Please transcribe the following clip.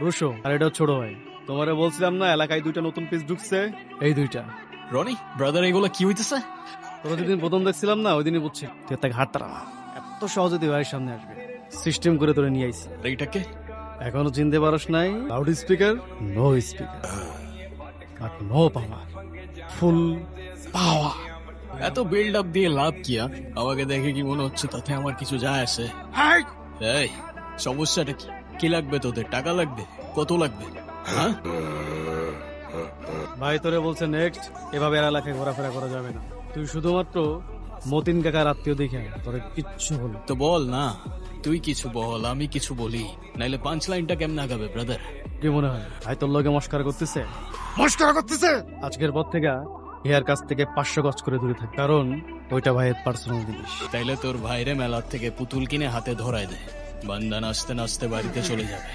Russo আর এটা ছোট ভাই। তোমারে বলছিলাম না এলাকায় দুইটা নতুন পিস ঢুকছে, এই দুইটা। রনি ব্রাদার, এগুলো কি হইতেছে? তোরা যেদিন প্রথম দেখছিলাম না ওই দিনই বুঝছি তুই তাকে হাত তারা না, এত সহজে তুই বাড়ির সামনে আসবে। সিস্টেম করে তোরে নিয়ে আইছি। আর এইটাকে এখনো চিনতে পারস নাই? লাউড স্পিকার, নো স্পিকার, আর নো পাওয়ার, ফুল পাওয়ার। এত বিল্ড আপ দিয়ে লাভ কি? আমাকে দেখে কি মনে হচ্ছে তাতে আমার কিছু যায় আসে? এই সমস্যাটা কি? কি লাগবে তোদের? টাকা লাগবে? কত লাগবে? হ্যাঁ, ভাই তোরে বলছে নেক্সট এভাবে আর এলাকায় ঘোরাফেরা করা যাবে না। তুই শুধুমাত্র মতিন কাকার আত্মীয় দেখে তোরে কিচ্ছু হলো। তো বল না, তুই কিছু বল, আমি কিছু বলি, নাইলে পাঁচ লাইনটা কেমন আগাবে ব্রাদার? কি মনে হয় ভাই তোর লগে মস্কার করতেছে? মস্কার করতেছে। আজকের পর থেকে ইহার কাছ থেকে 500 গজ করে দূরে থাক, কারণ ওইটা ভাইয়ের পার্সোনাল জিনিস। তাইলে তোর ভাইরে মেলার থেকে পুতুল কিনে হাতে ধরায় দে, বান্দা নাচতে নাচতে বাড়িতে চলে যাবে।